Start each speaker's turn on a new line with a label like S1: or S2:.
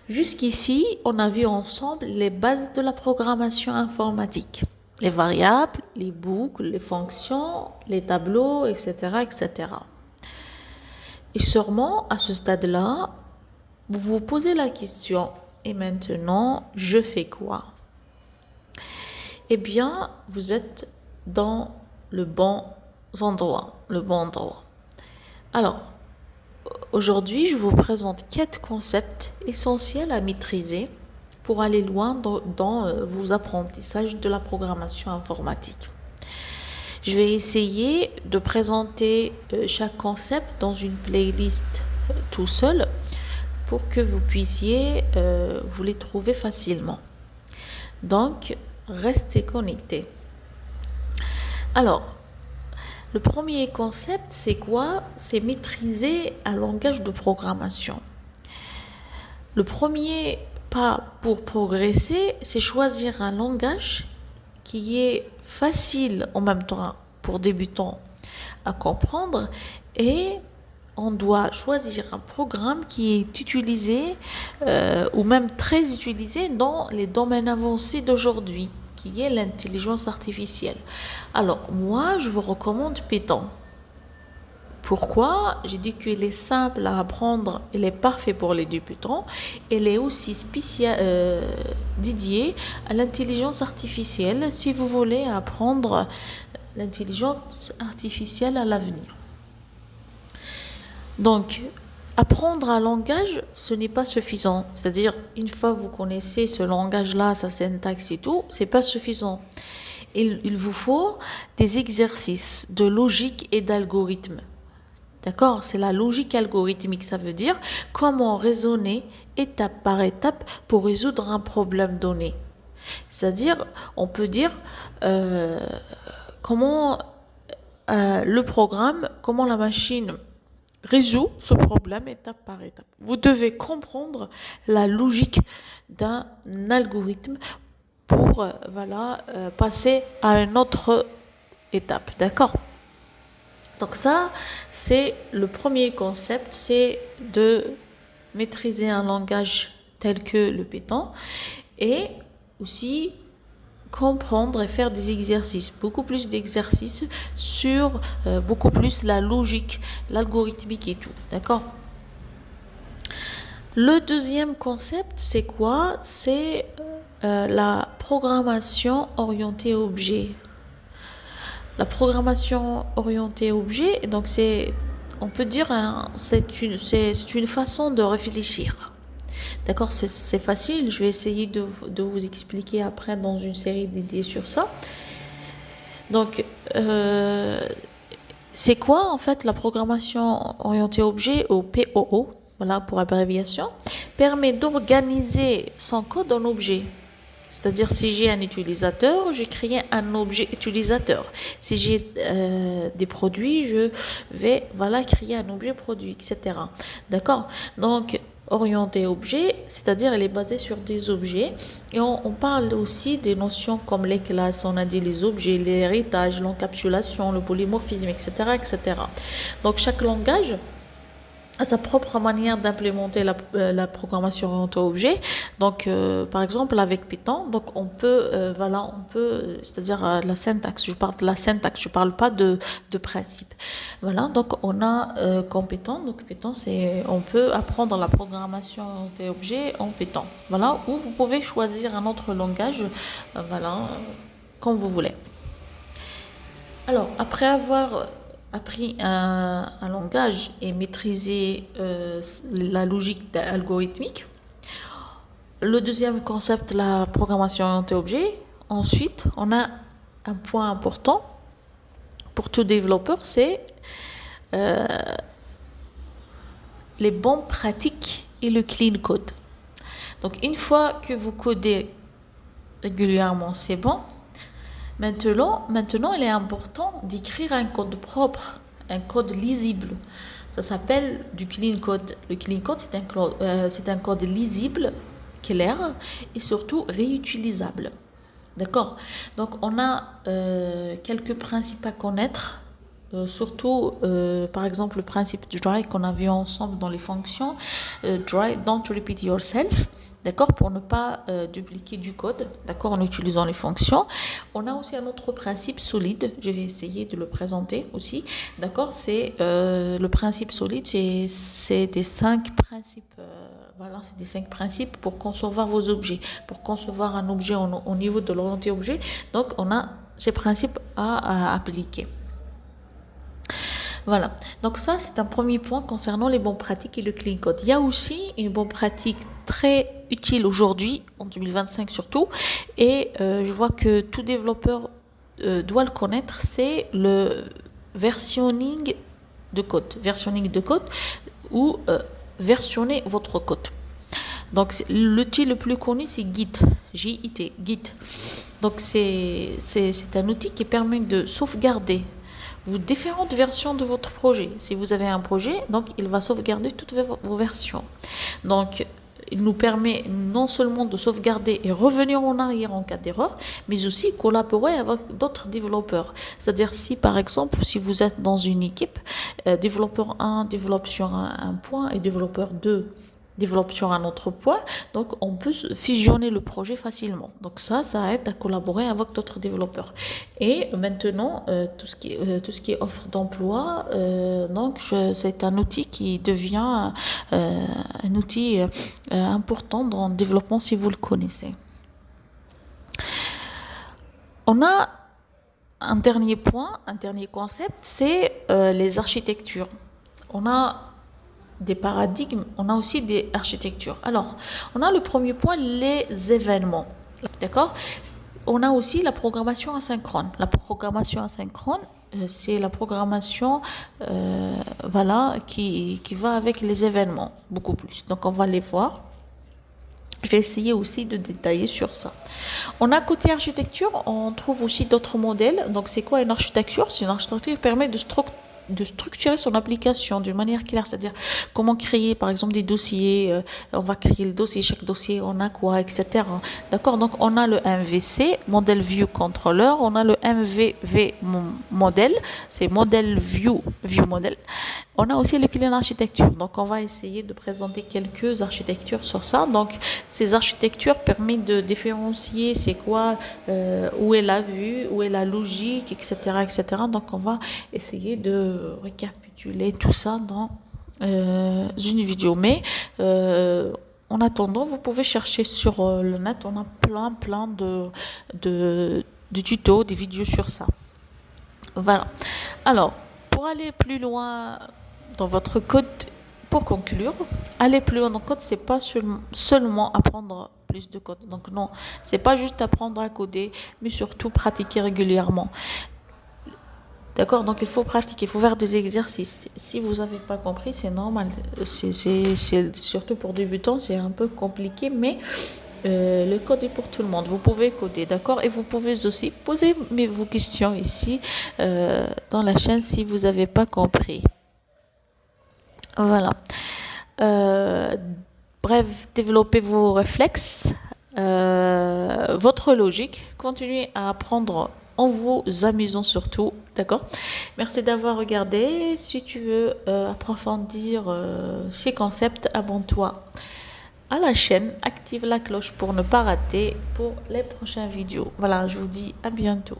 S1: Jusqu'ici, on a vu ensemble les bases de la programmation informatique. Les variables, les boucles, les fonctions, les tableaux, etc., etc. Et sûrement, à ce stade-là, vous vous posez la question, et maintenant, je fais quoi? Eh bien, vous êtes dans le bon endroit. Alors, aujourd'hui, je vous présente 4 concepts essentiels à maîtriser pour aller loin dans vos apprentissages de la programmation informatique. Je vais essayer de présenter chaque concept dans une playlist tout seul pour que vous puissiez vous les trouver facilement. Donc, restez connectés. Alors, le premier concept, c'est quoi? C'est maîtriser un langage de programmation. Le premier pas pour progresser, c'est choisir un langage qui est facile en même temps pour débutants à comprendre, et on doit choisir un programme qui est utilisé ou même très utilisé dans les domaines avancés d'aujourd'hui, qui est l'intelligence artificielle. Alors moi, je vous recommande Python. Pourquoi? J'ai dit qu'il est simple à apprendre, il est parfait pour les débutants, il est aussi dédié à l'intelligence artificielle si vous voulez apprendre l'intelligence artificielle à l'avenir. Donc, apprendre un langage, ce n'est pas suffisant. C'est-à-dire, une fois que vous connaissez ce langage-là, sa syntaxe et tout, c'est pas suffisant. Il vous faut des exercices de logique et d'algorithme. D'accord? C'est la logique algorithmique. Ça veut dire comment raisonner étape par étape pour résoudre un problème donné. C'est-à-dire, on peut dire comment le programme, comment la machine résout ce problème étape par étape. Vous devez comprendre la logique d'un algorithme pour passer à une autre étape. D'accord? Donc ça, c'est le premier concept, c'est de maîtriser un langage tel que le Python et aussi comprendre et faire des exercices, beaucoup plus d'exercices sur beaucoup plus la logique, l'algorithmique et tout, d'accord? Le deuxième concept, c'est quoi? C'est la programmation orientée objet. La programmation orientée objet, donc on peut dire, c'est une façon de réfléchir. D'accord, c'est facile. Je vais essayer de vous expliquer après dans une série d'idées sur ça. Donc, c'est quoi en fait la programmation orientée objet, ou POO, voilà pour abréviation, permet d'organiser son code en objet. C'est-à-dire, si j'ai un utilisateur, j'ai créé un objet utilisateur. Si j'ai des produits, je vais créer un objet produit, etc. D'accord? Donc, orienté objet, c'est-à-dire elle est basée sur des objets. Et on parle aussi des notions comme les classes, on a dit les objets, l'héritage, l'encapsulation, le polymorphisme, etc., etc. Donc, chaque langage à sa propre manière d'implémenter la programmation orientée objet. Donc, par exemple, avec Python, donc c'est-à-dire la syntaxe. Je parle de la syntaxe, je parle pas de principe. Voilà, donc on a qu'en Python. Donc Python, on peut apprendre la programmation orientée objet en Python. Voilà, ou vous pouvez choisir un autre langage, comme vous voulez. Alors, après avoir appris un langage et maîtrisé la logique algorithmique, le deuxième concept, la programmation orientée objet. Ensuite, on a un point important pour tout développeur, c'est les bonnes pratiques et le clean code. Donc, une fois que vous codez régulièrement, c'est bon. Maintenant, il est important d'écrire un code propre, un code lisible. Ça s'appelle du clean code. Le clean code, c'est un code lisible, clair et surtout réutilisable. D'accord? Donc, on a quelques principes à connaître surtout par exemple le principe du dry qu'on a vu ensemble dans les fonctions, dry, don't repeat yourself, d'accord, pour ne pas dupliquer du code, d'accord, en utilisant les fonctions. On a aussi un autre principe solide, je vais essayer de le présenter aussi, d'accord, c'est le principe solide, c'est des 5 principes, voilà, c'est des 5 principes pour concevoir vos objets, pour concevoir un objet au niveau de l'orienté objet, donc on a ces principes à appliquer. Voilà, donc ça c'est un premier point concernant les bonnes pratiques et le clean code. Il y a aussi une bonne pratique très utile aujourd'hui, en 2025 surtout, et je vois que tout développeur doit le connaître, c'est le versionning de code ou versionner votre code. Donc l'outil le plus connu c'est Git, Git, Git. Donc c'est un outil qui permet de sauvegarder vos différentes versions de votre projet. Si vous avez un projet, donc il va sauvegarder toutes vos versions. Donc il nous permet non seulement de sauvegarder et revenir en arrière en cas d'erreur, mais aussi collaborer avec d'autres développeurs. C'est-à-dire si par exemple, si vous êtes dans une équipe, développeur 1 développe sur un point et développeur 2 développe sur un autre point, donc on peut fusionner le projet facilement. Donc ça aide à collaborer avec d'autres développeurs. Et maintenant, tout ce qui est offre d'emploi, c'est un outil qui devient un outil important dans le développement si vous le connaissez. On a un dernier point, un dernier concept, c'est les architectures. On a des paradigmes, on a aussi des architectures. Alors, on a le premier point, les événements. D'accord? On a aussi la programmation asynchrone. La programmation asynchrone, c'est la programmation voilà, qui va avec les événements, beaucoup plus. Donc, on va les voir. Je vais essayer aussi de détailler sur ça. On a côté architecture, on trouve aussi d'autres modèles. Donc, c'est quoi une architecture? C'est une architecture qui permet de structurer son application d'une manière claire, c'est-à-dire comment créer par exemple des dossiers, on va créer le dossier, chaque dossier on a quoi, etc. D'accord, donc on a le MVC, Model View Controller, on a le MVV Model, c'est Model View Model. On a aussi le Clean Architecture, donc on va essayer de présenter quelques architectures sur ça. Donc ces architectures permettent de différencier c'est quoi, où est la vue, où est la logique, etc., etc. Donc on va essayer de récapituler tout ça dans une vidéo. Mais en attendant, vous pouvez chercher sur le net, on a plein de tutos, des vidéos sur ça. Voilà. Alors, pour aller plus loin dans votre code, pour conclure, aller plus loin dans le code, c'est pas seulement apprendre plus de code. Donc non, c'est pas juste apprendre à coder, mais surtout pratiquer régulièrement. D'accord, donc il faut pratiquer, il faut faire des exercices. Si vous n'avez pas compris, c'est normal. C'est surtout pour débutants, c'est un peu compliqué, mais le code est pour tout le monde. Vous pouvez coder, d'accord? Et vous pouvez aussi poser vos questions ici dans la chaîne si vous n'avez pas compris. Voilà. Bref, développez vos réflexes, votre logique. Continuez à apprendre en vous amusant surtout, d'accord? Merci d'avoir regardé. Si tu veux approfondir ces concepts, abonne-toi à la chaîne, active la cloche pour ne pas rater pour les prochaines vidéos. Voilà, je vous dis à bientôt.